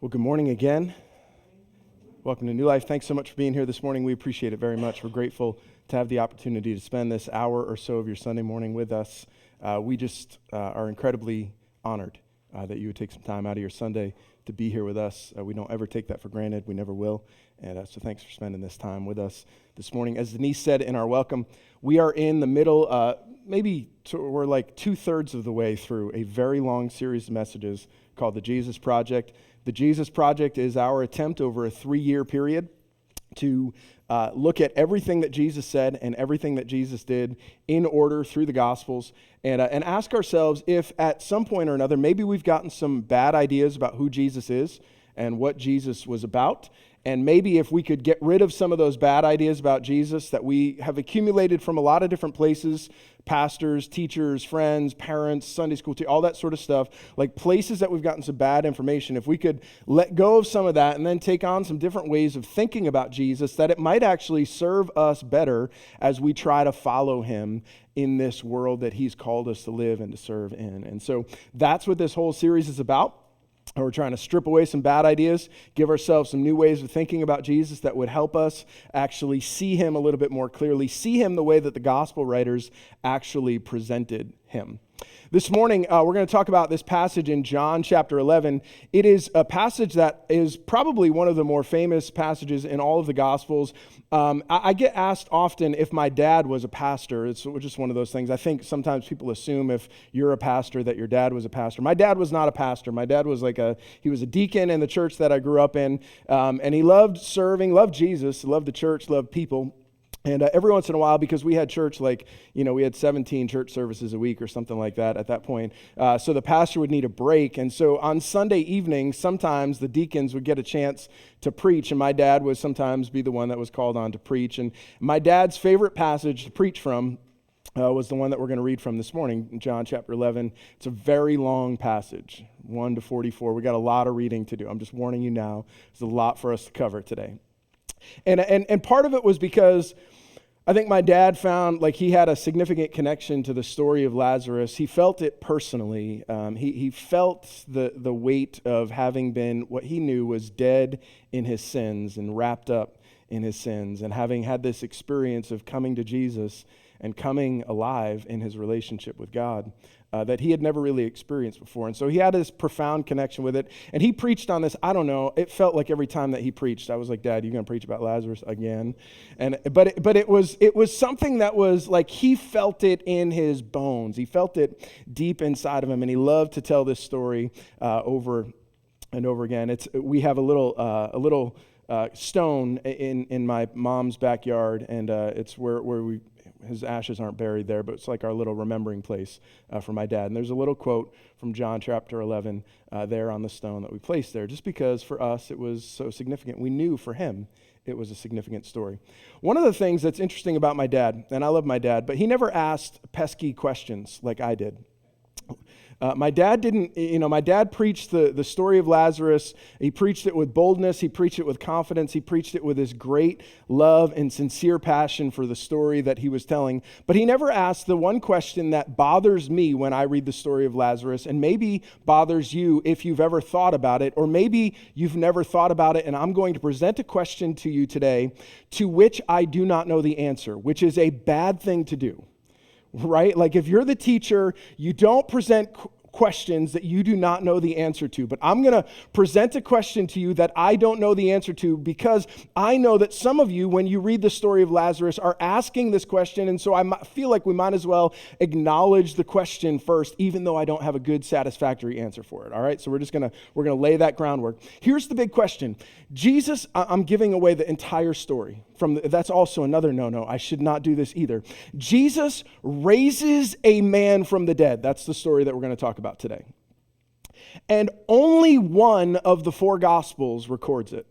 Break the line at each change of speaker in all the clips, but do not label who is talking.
Well, good morning again. Welcome to New Life. Thanks so much for being here this morning. We appreciate it very much. We're grateful to have the opportunity to spend this hour or so of your Sunday morning with us. We just are incredibly honored that you would take some time out of your Sunday to be here with us. We don't ever take that for granted. We never will. And so thanks for spending this time with us this morning. As Denise said in our welcome, we are in the middle, we're like 2/3 of the way through a very long series of messages called The Jesus Project. The Jesus Project is our attempt over a 3-year period to look at everything that Jesus said and everything that Jesus did in order through the Gospels and ask ourselves if at some point or another, maybe we've gotten some bad ideas about who Jesus is and what Jesus was about. And maybe if we could get rid of some of those bad ideas about Jesus that we have accumulated from a lot of different places, pastors, teachers, friends, parents, Sunday school, all that sort of stuff, like places that we've gotten some bad information, if we could let go of some of that and then take on some different ways of thinking about Jesus, that it might actually serve us better as we try to follow him in this world that he's called us to live and to serve in. And so that's what this whole series is about. We're trying to strip away some bad ideas, give ourselves some new ways of thinking about Jesus that would help us actually see him a little bit more clearly, see him the way that the gospel writers actually presented him. This morning, we're going to talk about this passage in John chapter 11. It is a passage that is probably one of the more famous passages in all of the Gospels. I get asked often if my dad was a pastor. It's just one of those things. I think sometimes people assume if you're a pastor that your dad was a pastor. My dad was not a pastor. My dad was he was a deacon in the church that I grew up in, and he loved serving, loved Jesus, loved the church, loved people. And every once in a while, because we had church we had 17 church services a week or something like that at that point. So the pastor would need a break. And so on Sunday evenings, sometimes the deacons would get a chance to preach. And my dad would sometimes be the one that was called on to preach. And my dad's favorite passage to preach from was the one that we're going to read from this morning, John chapter 11. It's a very long passage, 1 to 44. We got a lot of reading to do. I'm just warning you now. There's a lot for us to cover today. And part of it was because I think my dad found he had a significant connection to the story of Lazarus. He felt it personally. He felt the weight of having been what he knew was dead in his sins and wrapped up in his sins, and having had this experience of coming to Jesus and coming alive in his relationship with God that he had never really experienced before. And so he had this profound connection with it. And he preached on this, I don't know, it felt like every time that he preached, I was like, Dad, you going to preach about Lazarus again? But it was something that was like he felt it in his bones. He felt it deep inside of him, and he loved to tell this story over and over again. We have a little stone in my mom's backyard, and it's where his ashes aren't buried there, but it's like our little remembering place for my dad. And there's a little quote from John chapter 11 there on the stone that we placed there, just because for us it was so significant. We knew for him it was a significant story. One of the things that's interesting about my dad, and I love my dad, but he never asked pesky questions like I did. My dad didn't, my dad preached the story of Lazarus. He preached it with boldness. He preached it with confidence. He preached it with his great love and sincere passion for the story that he was telling. But he never asked the one question that bothers me when I read the story of Lazarus, and maybe bothers you if you've ever thought about it, or maybe you've never thought about it, and I'm going to present a question to you today to which I do not know the answer, which is a bad thing to do. Right? Like if you're the teacher, you don't present questions that you do not know the answer to. But I'm going to present a question to you that I don't know the answer to, because I know that some of you, when you read the story of Lazarus, are asking this question. And so I feel like we might as well acknowledge the question first, even though I don't have a good, satisfactory answer for it. All right? So we're going to lay that groundwork. Here's the big question. Jesus, I'm giving away the entire story. That's also another no-no. I should not do this either. Jesus raises a man from the dead. That's the story that we're going to talk about today. And only one of the 4 Gospels records it.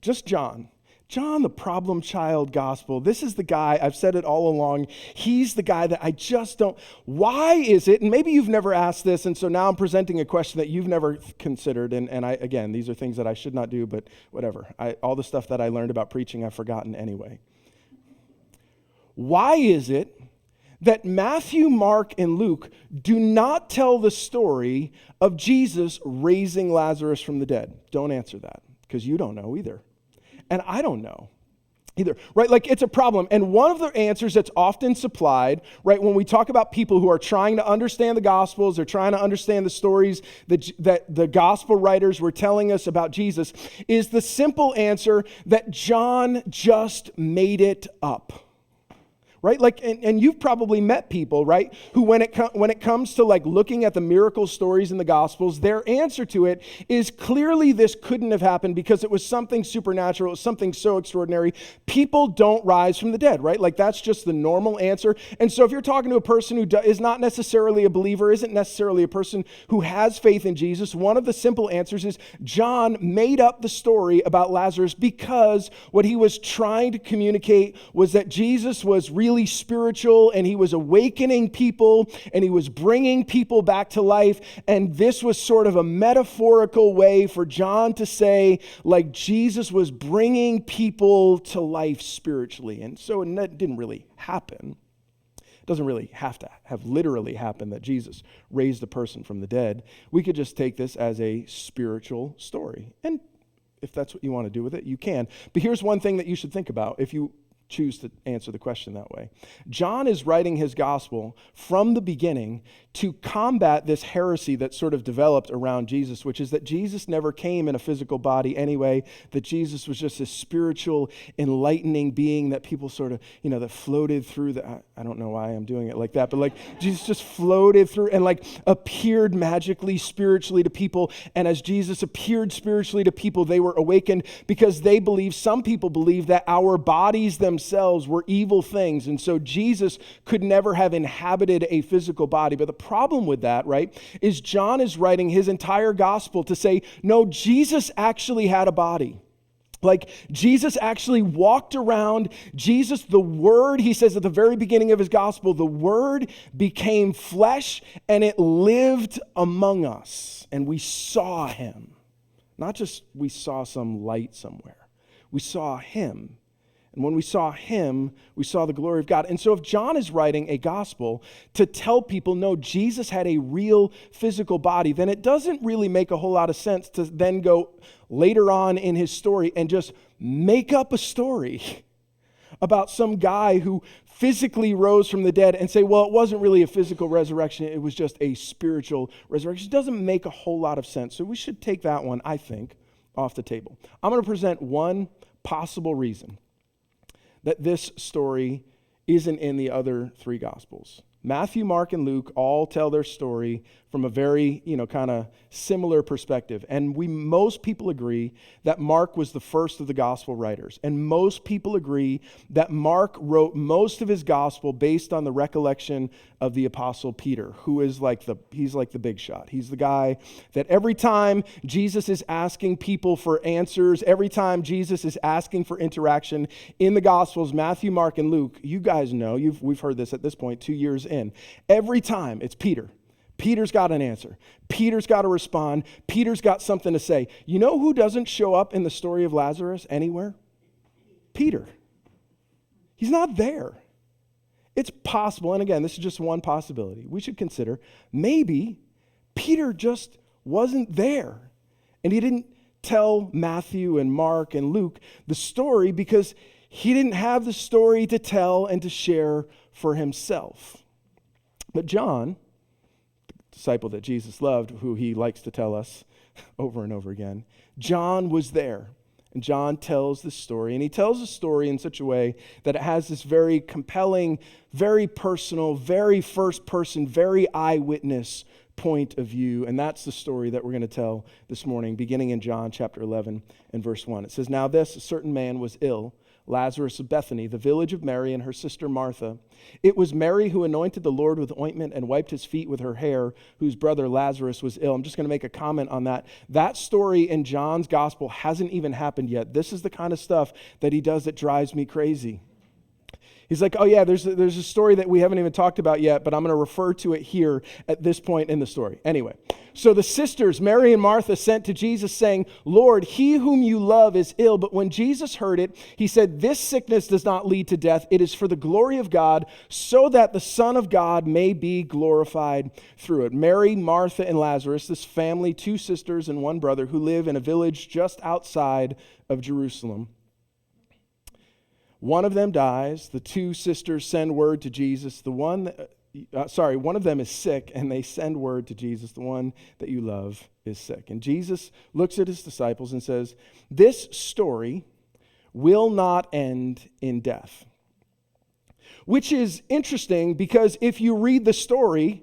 Just John. John, the problem child gospel. This is the guy, I've said it all along, he's the guy that I just don't. Why is it, and maybe you've never asked this, and so now I'm presenting a question that you've never considered, and again, these are things that I should not do, but whatever. All the stuff that I learned about preaching, I've forgotten anyway. Why is it that Matthew, Mark, and Luke do not tell the story of Jesus raising Lazarus from the dead. Don't answer that, because you don't know either. And I don't know either, right? Like, it's a problem. And one of the answers that's often supplied, right, when we talk about people who are trying to understand the Gospels, or trying to understand the stories that the Gospel writers were telling us about Jesus, is the simple answer that John just made it up. Right? Like, and you've probably met people, right, who when it comes to like looking at the miracle stories in the Gospels, their answer to it is clearly this couldn't have happened because it was something supernatural, it was something so extraordinary. People don't rise from the dead, right? Like, that's just the normal answer. And so if you're talking to a person who is not necessarily a believer, isn't necessarily a person who has faith in Jesus, one of the simple answers is John made up the story about Lazarus because what he was trying to communicate was that Jesus was really spiritual, and he was awakening people, and he was bringing people back to life. And this was sort of a metaphorical way for John to say, like, Jesus was bringing people to life spiritually. And so it didn't really happen. It doesn't really have to have literally happened that Jesus raised a person from the dead. We could just take this as a spiritual story. And if that's what you want to do with it, you can. But here's one thing that you should think about if you choose to answer the question that way. John is writing his gospel from the beginning to combat this heresy that sort of developed around Jesus, which is that Jesus never came in a physical body anyway, that Jesus was just a spiritual, enlightening being that people sort of, that floated through I don't know why I'm doing it like that, but like Jesus just floated through and like appeared magically, spiritually to people. And as Jesus appeared spiritually to people, they were awakened because some people believe that our bodies themselves were evil things. And so Jesus could never have inhabited a physical body. But the problem with that, right, is John is writing his entire gospel to say, no, Jesus actually had a body. Like, Jesus actually walked around. Jesus, the Word, he says at the very beginning of his gospel, the Word became flesh and it lived among us. And we saw him. Not just we saw some light somewhere. We saw him. And when we saw him, we saw the glory of God. And so if John is writing a gospel to tell people, no, Jesus had a real physical body, then it doesn't really make a whole lot of sense to then go later on in his story and just make up a story about some guy who physically rose from the dead and say, well, it wasn't really a physical resurrection, it was just a spiritual resurrection. It doesn't make a whole lot of sense. So we should take that one, I think, off the table. I'm going to present one possible reason that this story isn't in the other three Gospels. Matthew, Mark, and Luke all tell their story from a very, kind of similar perspective. And most people agree that Mark was the first of the gospel writers. And most people agree that Mark wrote most of his gospel based on the recollection of the apostle Peter, who is he's like the big shot. He's the guy that every time Jesus is asking people for answers, every time Jesus is asking for interaction in the gospels, Matthew, Mark, and Luke, you guys know, we've heard this at this point, 2 years in. Every time it's Peter. Peter's got an answer. Peter's got to respond. Peter's got something to say. You know who doesn't show up in the story of Lazarus anywhere? Peter. He's not there. It's possible, and again, this is just one possibility. We should consider maybe Peter just wasn't there. And he didn't tell Matthew and Mark and Luke the story because he didn't have the story to tell and to share for himself. But John, disciple that Jesus loved, who he likes to tell us over and over again, John was there. And John tells this story, and he tells the story in such a way that it has this very compelling, very personal, very first person, very eyewitness point of view. And that's the story that we're going to tell this morning, beginning in John chapter 11 and verse 1. It says, "Now this, a certain man was ill, Lazarus of Bethany, the village of Mary and her sister Martha. It was Mary who anointed the Lord with ointment and wiped his feet with her hair, whose brother Lazarus was ill." I'm just going to make a comment on that. That story in John's gospel hasn't even happened yet. This is the kind of stuff that he does that drives me crazy. He's like, oh yeah, there's a story that we haven't even talked about yet, but I'm going to refer to it here at this point in the story. Anyway, so the sisters, Mary and Martha, sent to Jesus saying, Lord, he whom you love is ill. But when Jesus heard it, he said, this sickness does not lead to death. It is for the glory of God, so that the Son of God may be glorified through it. Mary, Martha, and Lazarus, this family, 2 sisters and 1 brother, who live in a village just outside of Jerusalem. One of them dies. The 2 sisters send word to Jesus. One of them is sick, and they send word to Jesus. The one that you love is sick. And Jesus looks at his disciples and says, this story will not end in death. Which is interesting because if you read the story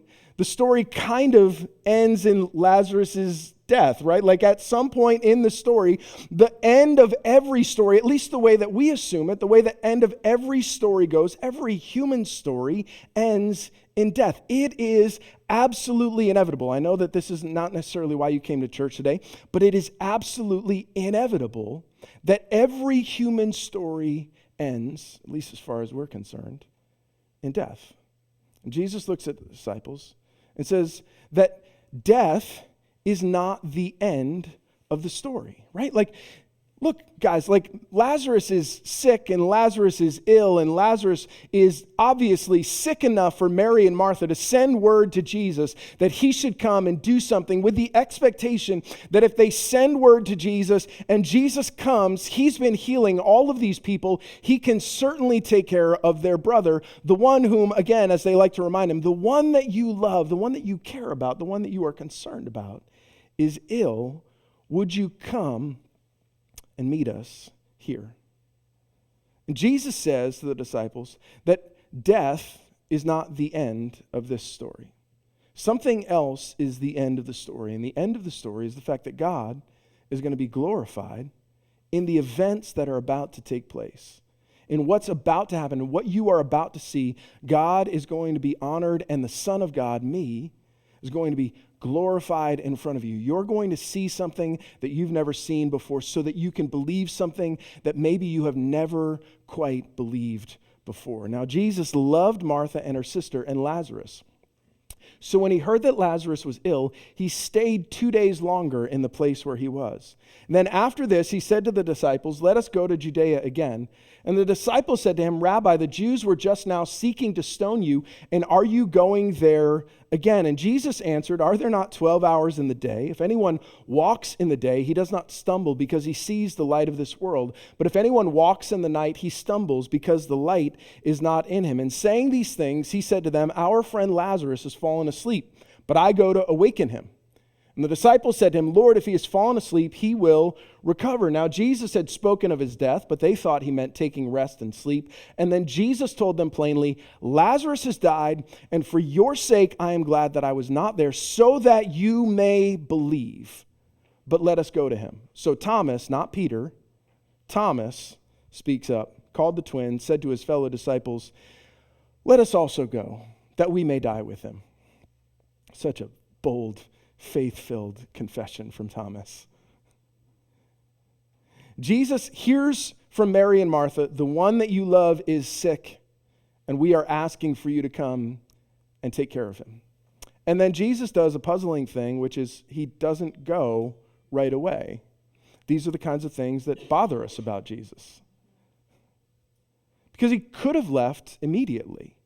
kind of ends in Lazarus's death, right? Like at some point in the story, the end of every story, at least the way that we assume it, the way the end of every story goes, every human story ends in death. It is absolutely inevitable. I know that this is not necessarily why you came to church today, but it is absolutely inevitable that every human story ends, at least as far as we're concerned, in death. And Jesus looks at the disciples and says that death is not the end of the story, right? Like, look, guys, like Lazarus is sick and Lazarus is ill, and Lazarus is obviously sick enough for Mary and Martha to send word to Jesus that he should come and do something with the expectation that if they send word to Jesus and Jesus comes, he's been healing all of these people, he can certainly take care of their brother, the one whom, again, as they like to remind him, the one that you love, the one that you care about, the one that you are concerned about is ill. Would you come and meet us here? And Jesus says to the disciples that death is not the end of this story. Something else is the end of the story. And the end of the story is the fact that God is going to be glorified in the events that are about to take place. In what's about to happen, and what you are about to see, God is going to be honored, and the Son of God, me, is going to be glorified in front of you. You're going to see something that you've never seen before so that you can believe something that maybe you have never quite believed before. Now, Jesus loved Martha and her sister and Lazarus. So when he heard that Lazarus was ill, he stayed 2 days longer in the place where he was. And then after this, he said to the disciples, let us go to Judea again. And the disciples said to him, Rabbi, the Jews were just now seeking to stone you, and are you going there again? And Jesus answered, are there not 12 hours in the day? If anyone walks in the day, he does not stumble because he sees the light of this world. But if anyone walks in the night, he stumbles because the light is not in him. And saying these things, he said to them, our friend Lazarus has fallen asleep, but I go to awaken him. And the disciples said to him, Lord, if he has fallen asleep, he will recover. Now Jesus had spoken of his death, but they thought he meant taking rest and sleep. And then Jesus told them plainly, Lazarus has died, and for your sake I am glad that I was not there, so that you may believe. But let us go to him. So Thomas, not Peter, Thomas speaks up, called the twins, said to his fellow disciples, let us also go, that we may die with him. Such a bold, faith-filled confession from Thomas. Jesus hears from Mary and Martha, the one that you love is sick, and we are asking for you to come and take care of him. And then Jesus does a puzzling thing, which is he doesn't go right away. These are the kinds of things that bother us about Jesus. Because he could have left immediately.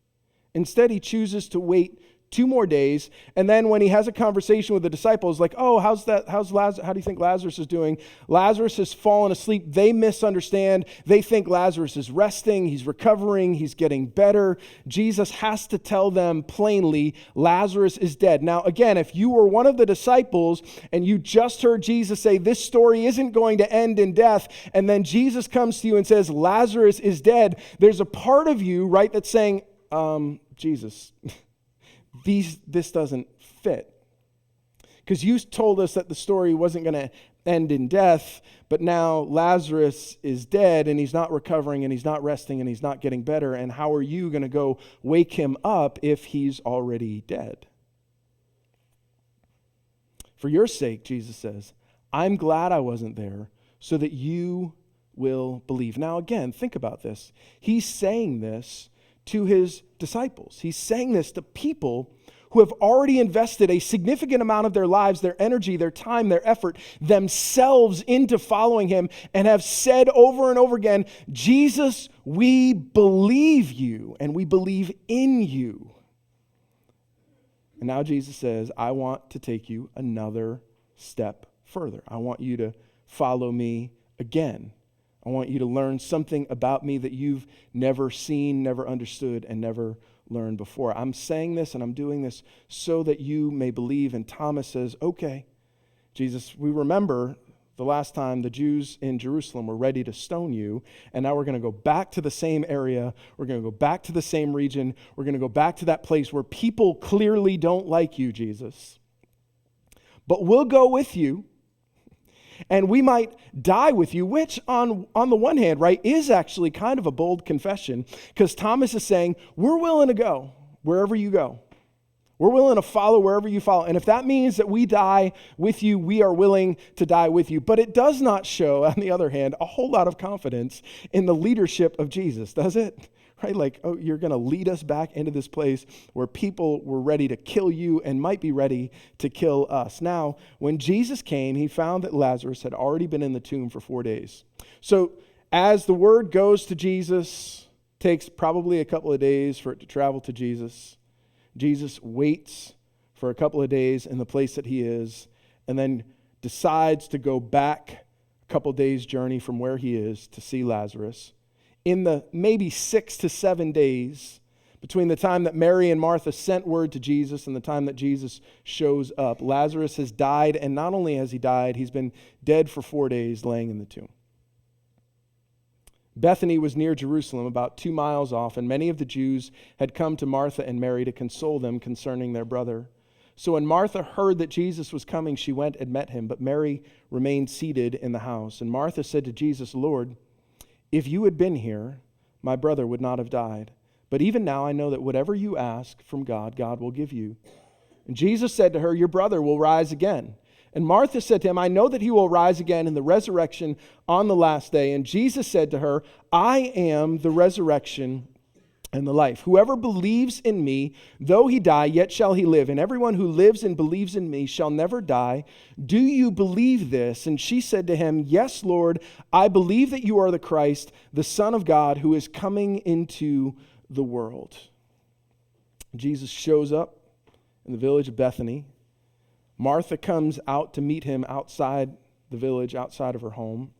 Instead, he chooses to wait 2 more days, and then when he has a conversation with the disciples, like, oh, how do you think Lazarus is doing? Lazarus has fallen asleep. They misunderstand. They think Lazarus is resting. He's recovering. He's getting better. Jesus has to tell them plainly, Lazarus is dead. Now, again, if you were one of the disciples and you just heard Jesus say, this story isn't going to end in death, and then Jesus comes to you and says, Lazarus is dead, there's a part of you, right, that's saying, Jesus, this doesn't fit. Because you told us that the story wasn't going to end in death, but now Lazarus is dead and he's not recovering and he's not resting and he's not getting better. And how are you going to go wake him up if he's already dead? For your sake, Jesus says, I'm glad I wasn't there so that you will believe. Now, again, think about this. He's saying this to his disciples. He's saying this to people who have already invested a significant amount of their lives, their energy, their time, their effort, themselves into following him, and have said over and over again, Jesus, we believe you, and we believe in you. And now Jesus says, I want to take you another step further. I want you to follow me again. I want you to learn something about me that you've never seen, never understood, and never learned before. I'm saying this and I'm doing this so that you may believe. And Thomas says, okay, Jesus, we remember the last time the Jews in Jerusalem were ready to stone you, and now we're going to go back to the same area. We're going to go back to the same region. We're going to go back to that place where people clearly don't like you, Jesus. But we'll go with you. And we might die with you, which on the one hand, right, is actually kind of a bold confession, because Thomas is saying, we're willing to go wherever you go. We're willing to follow wherever you follow. And if that means that we die with you, we are willing to die with you. But it does not show, on the other hand, a whole lot of confidence in the leadership of Jesus, does it? Right? Like, oh, you're going to lead us back into this place where people were ready to kill you and might be ready to kill us. Now, when Jesus came, he found that Lazarus had already been in the tomb for 4 days. So as the word goes to Jesus, takes probably a couple of days for it to travel to Jesus. Jesus waits for a couple of days in the place that he is, and then decides to go back a couple of days' journey from where he is to see Lazarus. In the maybe 6 to 7 days between the time that Mary and Martha sent word to Jesus and the time that Jesus shows up, Lazarus has died, and not only has he died, he's been dead for 4 days laying in the tomb. Bethany was near Jerusalem, about 2 miles off, and many of the Jews had come to Martha and Mary to console them concerning their brother. So when Martha heard that Jesus was coming, she went and met him, but Mary remained seated in the house. And Martha said to Jesus, Lord, if you had been here, my brother would not have died. But even now I know that whatever you ask from God, God will give you. And Jesus said to her, your brother will rise again. And Martha said to him, I know that he will rise again in the resurrection on the last day. And Jesus said to her, I am the resurrection and the life. Whoever believes in me, though he die, yet shall he live. And everyone who lives and believes in me shall never die. Do you believe this? And she said to him, yes, Lord, I believe that you are the Christ, the Son of God, who is coming into the world. Jesus shows up in the village of Bethany. Martha comes out to meet him outside the village, outside of her home.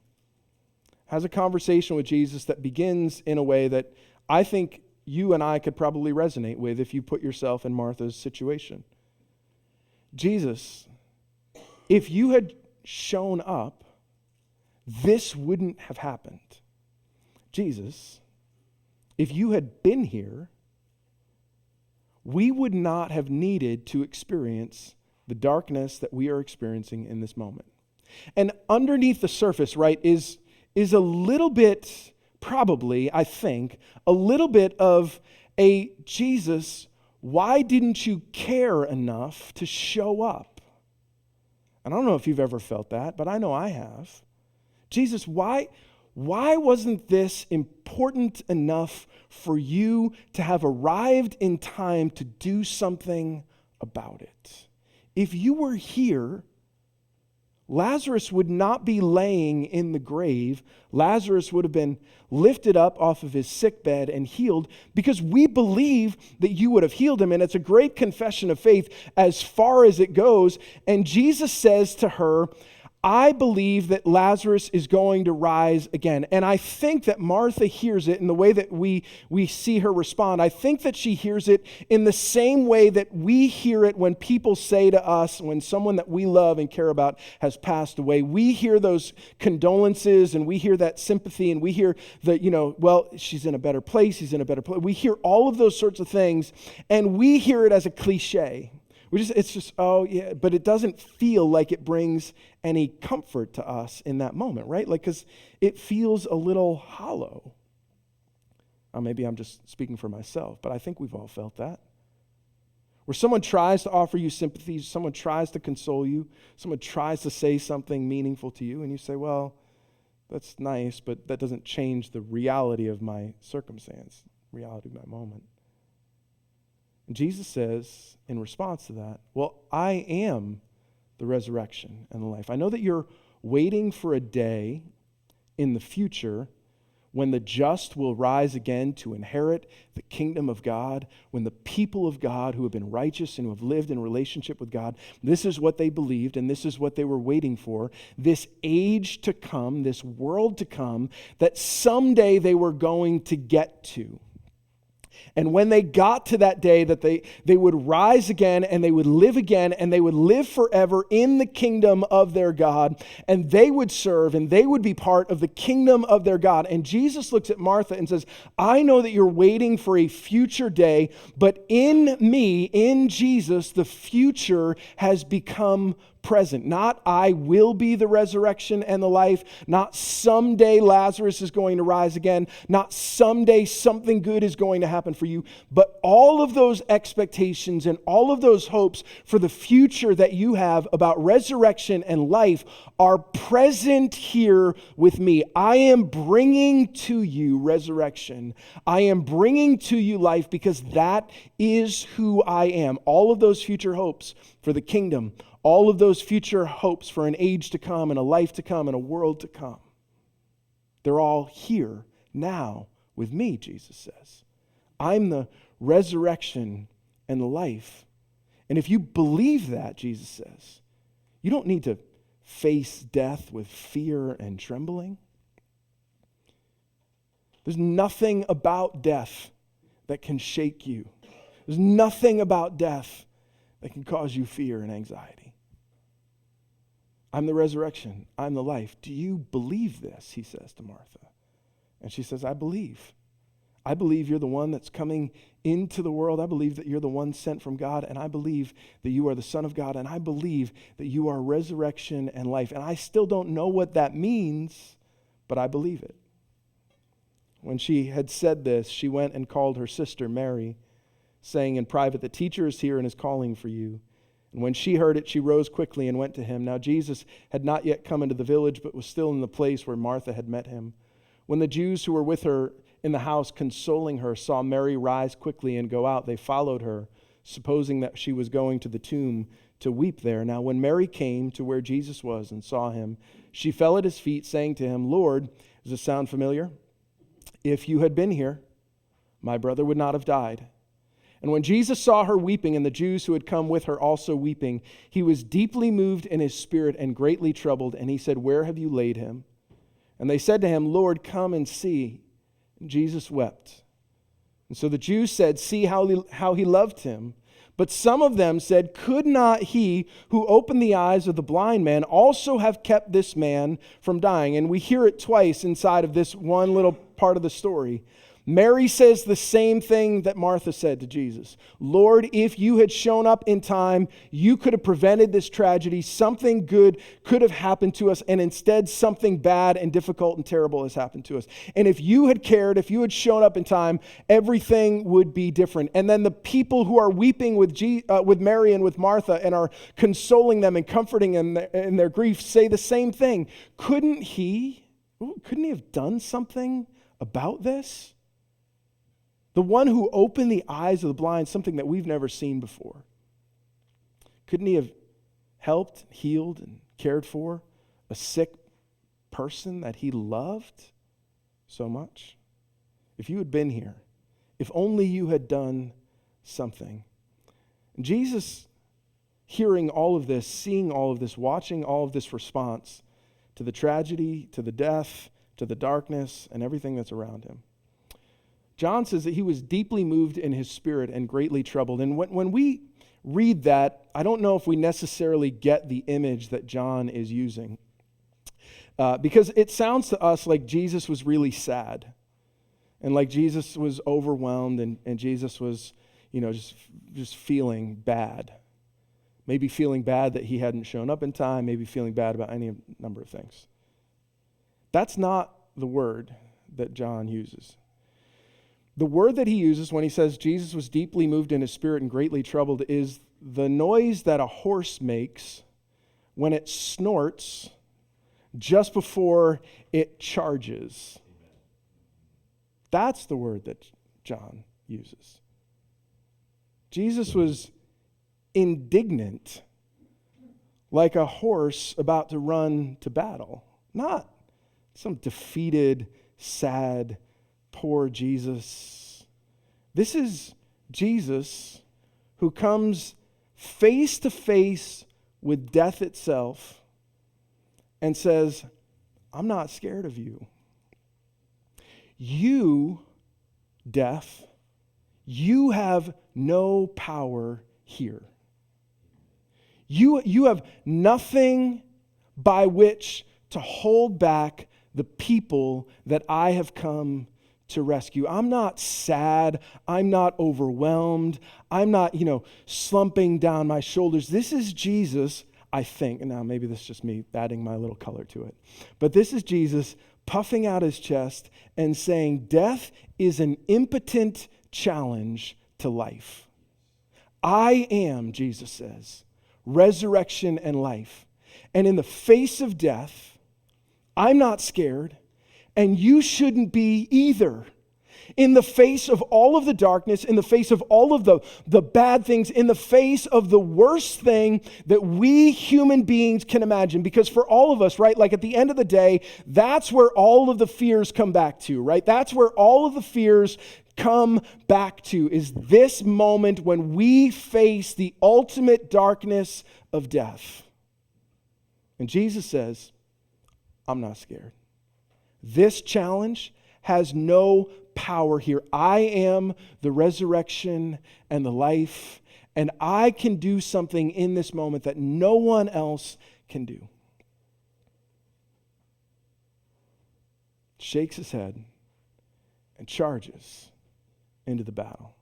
Has a conversation with Jesus that begins in a way that I think you and I could probably resonate with if you put yourself in Martha's situation. Jesus, if you had shown up, this wouldn't have happened. Jesus, if you had been here, we would not have needed to experience the darkness that we are experiencing in this moment. And underneath the surface, right, is a little bit, probably, I think, a little bit of a Jesus, why didn't you care enough to show up? And I don't know if you've ever felt that, but I know I have. Jesus, why wasn't this important enough for you to have arrived in time to do something about it? If you were here, Lazarus would not be laying in the grave. Lazarus would have been lifted up off of his sick bed and healed, because we believe that you would have healed him. And it's a great confession of faith as far as it goes. And Jesus says to her, I believe that Lazarus is going to rise again. And I think that Martha hears it in the way that we see her respond. I think that she hears it in the same way that we hear it when people say to us, when someone that we love and care about has passed away. We hear those condolences and we hear that sympathy and we hear that, well, she's in a better place, he's in a better place. We hear all of those sorts of things, and we hear it as a cliche. It's just, oh yeah, but it doesn't feel like it brings any comfort to us in that moment, right? Like, because it feels a little hollow. Or maybe I'm just speaking for myself, but I think we've all felt that. Where someone tries to offer you sympathy, someone tries to console you, someone tries to say something meaningful to you, and you say, well, That's nice, but that doesn't change the reality of my circumstance, reality of my moment. And Jesus says, in response to that, well, I am the resurrection and the life. I know that you're waiting for a day in the future when the just will rise again to inherit the kingdom of God, when the people of God who have been righteous and who have lived in relationship with God, this is what they believed and this is what they were waiting for, this age to come, this world to come, that someday they were going to get to. And when they got to that day that they would rise again and they would live again and they would live forever in the kingdom of their God, and they would serve and they would be part of the kingdom of their God. And Jesus looks at Martha and says, I know that you're waiting for a future day, but in me, in Jesus, the future has become present. Not I will be the resurrection and the life, not someday Lazarus is going to rise again, not someday something good is going to happen for you, but all of those expectations and all of those hopes for the future that you have about resurrection and life are present here with me. I am bringing to you resurrection. I am bringing to you life because that is who I am. All of those future hopes for the kingdom, all of those future hopes for an age to come and a life to come and a world to come, they're all here now with me, Jesus says. I'm the resurrection and the life. And if you believe that, Jesus says, you don't need to face death with fear and trembling. There's nothing about death that can shake you. There's nothing about death that can cause you fear and anxiety. I'm the resurrection. I'm the life. Do you believe this? He says to Martha. And she says, I believe. I believe you're the one that's coming into the world. I believe that you're the one sent from God. And I believe that you are the Son of God. And I believe that you are resurrection and life. And I still don't know what that means, but I believe it. When she had said this, she went and called her sister Mary, saying in private, the teacher is here and is calling for you. And when she heard it, she rose quickly and went to him. Now Jesus had not yet come into the village, but was still in the place where Martha had met him. When the Jews who were with her in the house consoling her saw Mary rise quickly and go out, they followed her, supposing that she was going to the tomb to weep there. Now when Mary came to where Jesus was and saw him, she fell at his feet, saying to him, Lord, does this sound familiar? If you had been here, my brother would not have died. And when Jesus saw her weeping, and the Jews who had come with her also weeping, he was deeply moved in his spirit and greatly troubled. And he said, where have you laid him? And they said to him, Lord, come and see. And Jesus wept. And so the Jews said, see how he loved him. But some of them said, could not he who opened the eyes of the blind man also have kept this man from dying? And we hear it twice inside of this one little part of the story. Mary says the same thing that Martha said to Jesus. Lord, if you had shown up in time, you could have prevented this tragedy. Something good could have happened to us, and instead something bad and difficult and terrible has happened to us. And if you had cared, if you had shown up in time, everything would be different. And then the people who are weeping with Mary and with Martha and are consoling them and comforting them in their grief say the same thing. Couldn't he have done something about this? The one who opened the eyes of the blind, something that we've never seen before. Couldn't he have helped, healed, and cared for a sick person that he loved so much? If you had been here, if only you had done something. And Jesus, hearing all of this, seeing all of this, watching all of this response to the tragedy, to the death, to the darkness, and everything that's around him. John says that he was deeply moved in his spirit and greatly troubled. And when we read that, I don't know if we necessarily get the image that John is using. Because it sounds to us like Jesus was really sad. And like Jesus was overwhelmed and Jesus was, just feeling bad. Maybe feeling bad that he hadn't shown up in time. Maybe feeling bad about any number of things. That's not the word that John uses. The word that he uses when he says Jesus was deeply moved in his spirit and greatly troubled is the noise that a horse makes when it snorts just before it charges. That's the word that John uses. Jesus was indignant, like a horse about to run to battle. Not some defeated, sad, poor Jesus. This is Jesus who comes face to face with death itself and says, I'm not scared of you. You, death, you have no power here. You have nothing by which to hold back the people that I have come to rescue. I'm not sad. I'm not overwhelmed. I'm not, slumping down my shoulders. This is Jesus, I think. And now maybe this is just me adding my little color to it. But this is Jesus puffing out his chest and saying, death is an impotent challenge to life. I am, Jesus says, resurrection and life. And in the face of death, I'm not scared, and you shouldn't be either. In the face of all of the darkness, in the face of all of the bad things, in the face of the worst thing that we human beings can imagine. Because for all of us, right, like at the end of the day, that's where all of the fears come back to, right? That's where all of the fears come back to, is this moment when we face the ultimate darkness of death. And Jesus says, I'm not scared. This challenge has no power here. I am the resurrection and the life, and I can do something in this moment that no one else can do. Shakes his head and charges into the battle.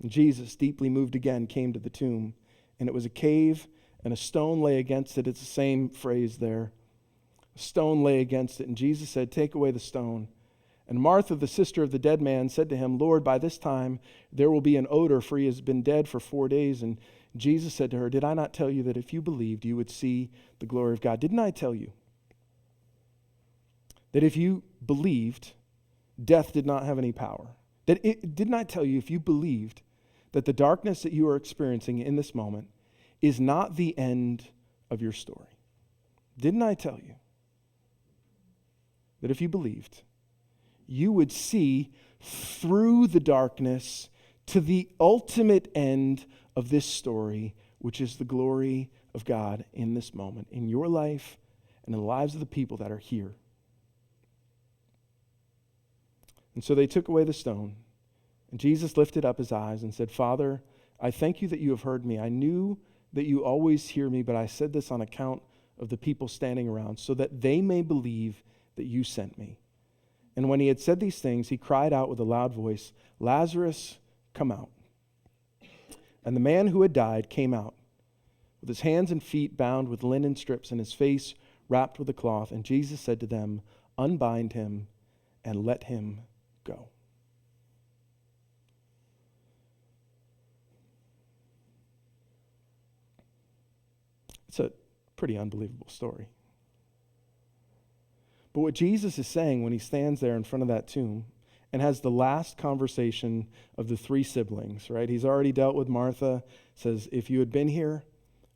And Jesus, deeply moved again, came to the tomb, and it was a cave, and a stone lay against it. It's the same phrase there. A stone lay against it, and Jesus said, take away the stone. And Martha, the sister of the dead man, said to him, Lord, by this time there will be an odor, for he has been dead for 4 days. And Jesus said to her, did I not tell you that if you believed, you would see the glory of God? Didn't I tell you that if you believed, death did not have any power? Didn't I tell you, if you believed, that the darkness that you are experiencing in this moment is not the end of your story? Didn't I tell you that if you believed, you would see through the darkness to the ultimate end of this story, which is the glory of God in this moment, in your life and in the lives of the people that are here? And so they took away the stone, and Jesus lifted up his eyes and said, Father, I thank you that you have heard me. I knew that you always hear me, but I said this on account of the people standing around, so that they may believe that you sent me. And when he had said these things, he cried out with a loud voice, Lazarus, come out. And the man who had died came out, with his hands and feet bound with linen strips and his face wrapped with a cloth. And Jesus said to them, unbind him and let him go. It's a pretty unbelievable story. But what Jesus is saying when he stands there in front of that tomb and has the last conversation of the 3 siblings, right? He's already dealt with Martha, says, if you had been here,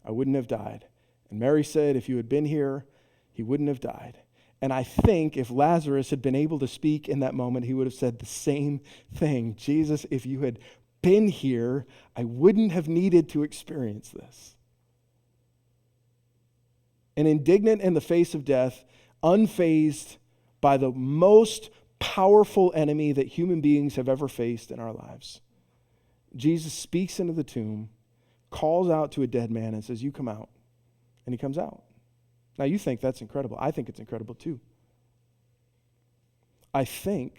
I wouldn't have died. And Mary said, if you had been here, he wouldn't have died. And I think if Lazarus had been able to speak in that moment, he would have said the same thing. Jesus, if you had been here, I wouldn't have needed to experience this. And indignant in the face of death, unfazed by the most powerful enemy that human beings have ever faced in our lives, Jesus speaks into the tomb, calls out to a dead man and says, you come out. And he comes out. Now you think that's incredible. I think it's incredible too. I think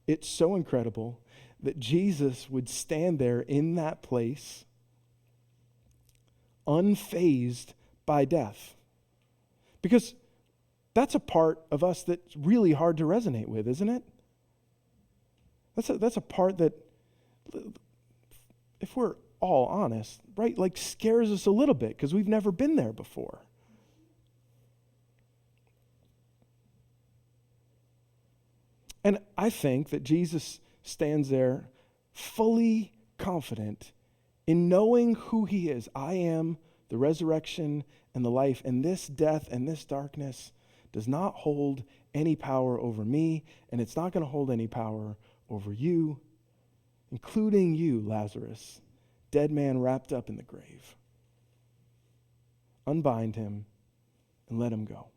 it's so incredible that Jesus would stand there in that place unfazed by death. Because that's a part of us that's really hard to resonate with, isn't it? That's a part that, if we're all honest, right, like scares us a little bit because we've never been there before. And I think that Jesus stands there fully confident in knowing who he is. I am the resurrection and the life, and this death and this darkness does not hold any power over me, and it's not going to hold any power over you, including you, Lazarus, dead man wrapped up in the grave. Unbind him and let him go.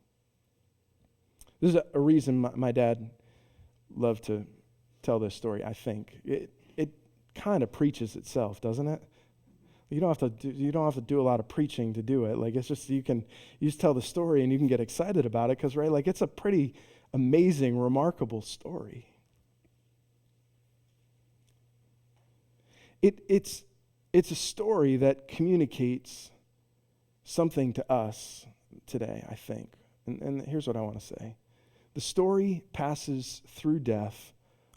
There's a reason my dad loved to tell this story, I think. It kind of preaches itself, doesn't it? You don't have to do a lot of preaching to do it. Like, it's just you just tell the story and you can get excited about it because, right, like, it's a pretty amazing, remarkable story. It's a story that communicates something to us today, I think. And here's what I want to say. The story passes through death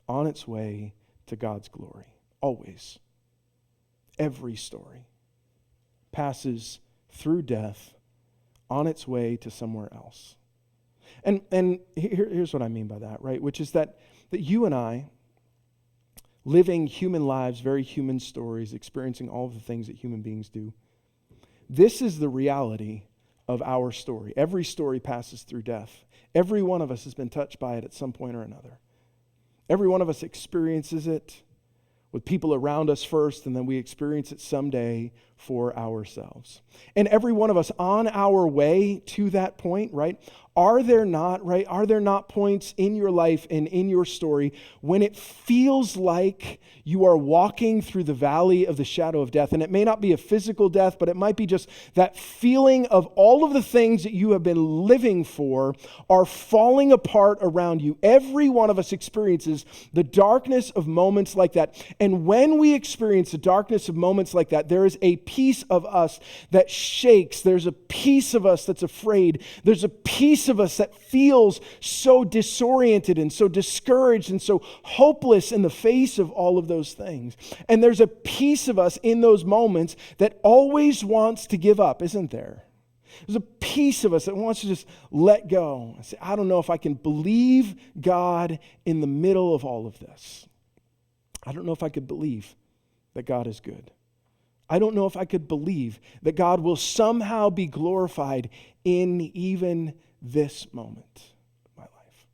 on its way to God's glory. Always. Every story passes through death on its way to somewhere else. And here's what I mean by that, right? Which is that you and I, living human lives, very human stories, experiencing all of the things that human beings do, this is the reality of our story. Every story passes through death. Every one of us has been touched by it at some point or another. Every one of us experiences it with people around us first, and then we experience it someday for ourselves. And every one of us on our way to that point, right? Are there not points in your life and in your story when it feels like you are walking through the valley of the shadow of death? And it may not be a physical death, but it might be just that feeling of all of the things that you have been living for are falling apart around you. Every one of us experiences the darkness of moments like that. And when we experience the darkness of moments like that, there is a piece of us that shakes. There's a piece of us that's afraid. There's a piece of us that feels so disoriented and so discouraged and so hopeless in the face of all of those things. And there's a piece of us in those moments that always wants to give up, isn't there? There's a piece of us that wants to just let go. I say, I don't know if I can believe God in the middle of all of this. I don't know if I could believe that God is good. I don't know if I could believe that God will somehow be glorified in even this moment of my life.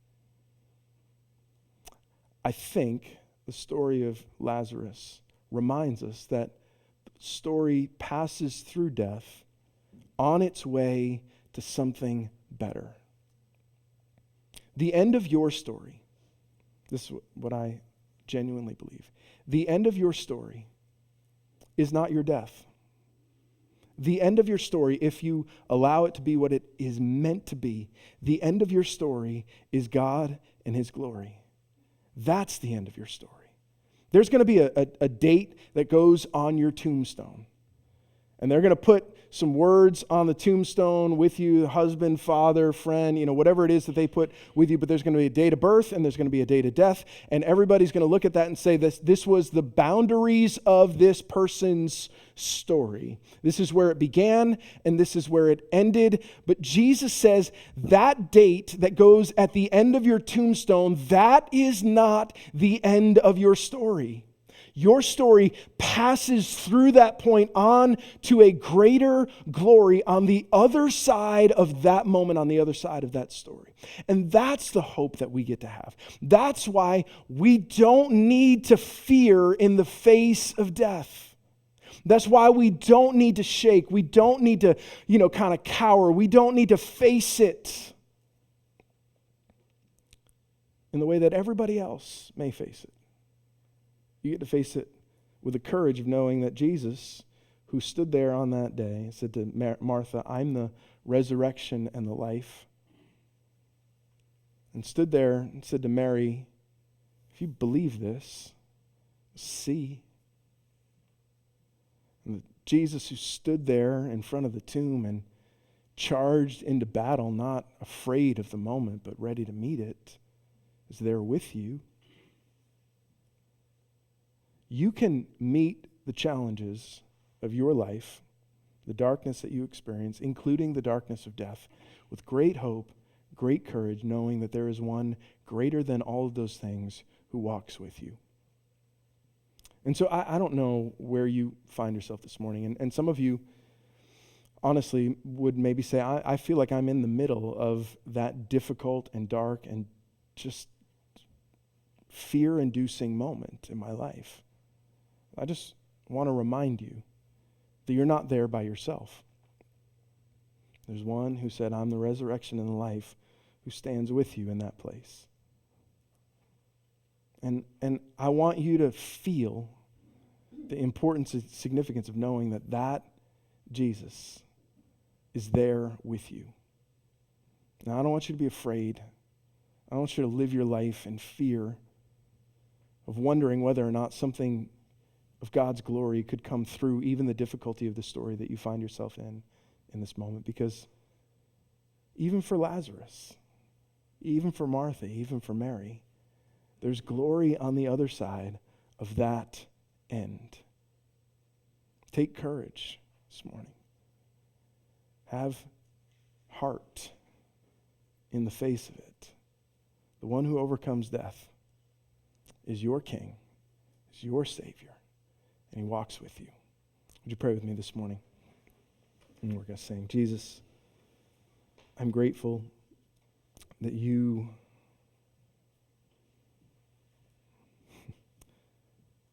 I think the story of Lazarus reminds us that the story passes through death on its way to something better. The end of your story, this is what I genuinely believe, the end of your story is not your death. The end of your story, if you allow it to be what it is meant to be, the end of your story is God and His glory. That's the end of your story. There's going to be a date that goes on your tombstone. And they're going to put some words on the tombstone with you, husband, father, friend, whatever it is that they put with you. But there's going to be a date of birth and there's going to be a date of death. And everybody's going to look at that and say, this was the boundaries of this person's story. This is where it began and this is where it ended. But Jesus says that date that goes at the end of your tombstone, that is not the end of your story. Your story passes through that point on to a greater glory on the other side of that moment, on the other side of that story. And that's the hope that we get to have. That's why we don't need to fear in the face of death. That's why we don't need to shake. We don't need to, kind of cower. We don't need to face it in the way that everybody else may face it. You get to face it with the courage of knowing that Jesus, who stood there on that day, said to Martha, I'm the resurrection and the life. And stood there and said to Mary, if you believe this, see. And Jesus, who stood there in front of the tomb and charged into battle, not afraid of the moment, but ready to meet it, is there with you. You can meet the challenges of your life, the darkness that you experience, including the darkness of death, with great hope, great courage, knowing that there is one greater than all of those things who walks with you. And so I don't know where you find yourself this morning. And some of you, honestly, would maybe say, I feel like I'm in the middle of that difficult and dark and just fear-inducing moment in my life. I just want to remind you that you're not there by yourself. There's one who said, I'm the resurrection and the life, who stands with you in that place. And I want you to feel the importance and significance of knowing that Jesus is there with you. Now, I don't want you to be afraid. I don't want you to live your life in fear of wondering whether or not something of God's glory could come through even the difficulty of the story that you find yourself in this moment. Because even for Lazarus, even for Martha, even for Mary, there's glory on the other side of that end. Take courage this morning. Have heart in the face of it. The one who overcomes death is your King, is your Savior, and he walks with you. Would you pray with me this morning? And we're going to sing. Jesus, I'm grateful that you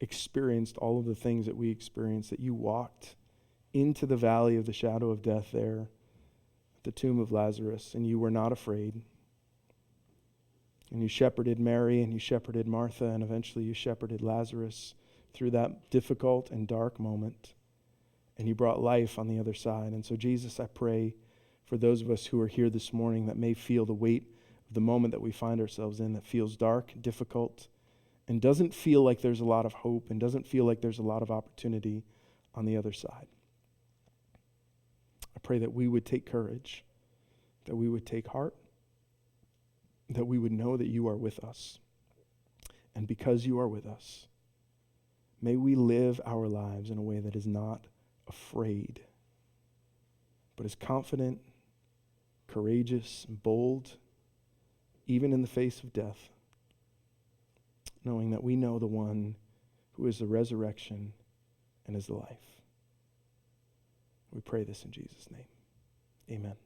experienced all of the things that we experienced, that you walked into the valley of the shadow of death there at the tomb of Lazarus, and you were not afraid. And you shepherded Mary, and you shepherded Martha, and eventually you shepherded Lazarus through that difficult and dark moment. And you brought life on the other side. And so, Jesus, I pray for those of us who are here this morning that may feel the weight of the moment that we find ourselves in, that feels dark, difficult, and doesn't feel like there's a lot of hope, and doesn't feel like there's a lot of opportunity on the other side. I pray that we would take courage, that we would take heart, that we would know that you are with us. And because you are with us, may we live our lives in a way that is not afraid, but is confident, courageous, bold, even in the face of death, knowing that we know the one who is the resurrection and is the life. We pray this in Jesus' name. Amen.